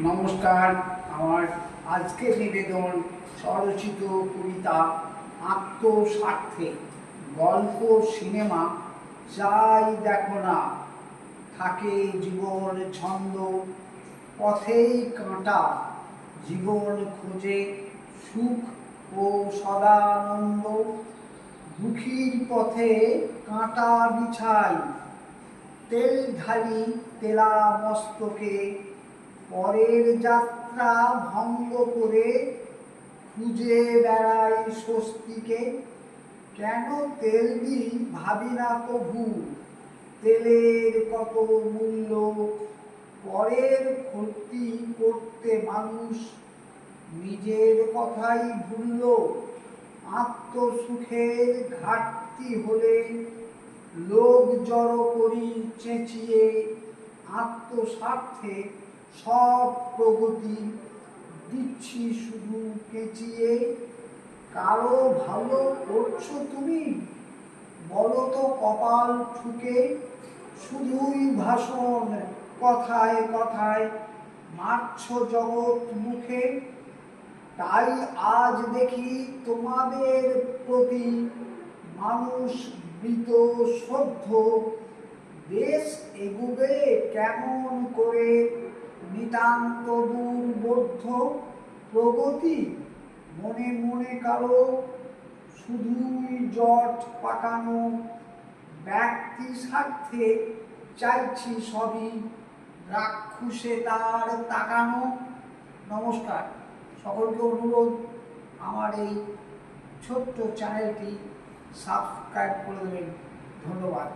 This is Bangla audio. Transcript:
নমস্কার। আমার আজকের নিবেদন স্বরচিত কবিতা আত্মস্বার্থে। গল্প, সিনেমা যাই দেখো না, থাকে জীবন ছন্দ, পথেই কাঁটা। জীবন খোঁজে সুখ ও সদানন্দ, দুঃখীর পথে কাঁটা বিছাই। তেল ঢালি তেলা মস্তকে, পরের যাত্রা ভঙ্গ করে খুঁজে বেড়াই স্বস্তিকে। কেন তেল দিই ভাবি না কভু, তেলের কত মূল্য। পরের ক্ষতি করতে মানুষ নিজের কথাই ভুলল। আত্মসুখের ঘাটতি হলে লোক জড়ো করি চেঁচিয়ে। আত্মস্বার্থে সব প্রগতি দিচ্ছি শুধু পেঁচিয়ে। কারো ভালো করছো তুমি, বলো তো কপাল ঠুকে। শুধুই ভাষণ, কথায় কথায় মারছ জগৎ মুখে। তাই আজ দেখি তোমাদের প্রতি মানুষ মৃত শ্রদ্ধ। দেশ এগুবে কেমন করে, নিতান্ত দুর্বোধ্য। প্রগতি মনে মনে কারো, শুধুই জট পাকানো। ব্যক্তি স্বার্থে চাইছি সবই, রাক্ষসে তার তাকানো। নমস্কার। সকলকে অনুরোধ, আমার এই ছোট্ট চ্যানেলটি সাবস্ক্রাইব করে দেবেন। ধন্যবাদ।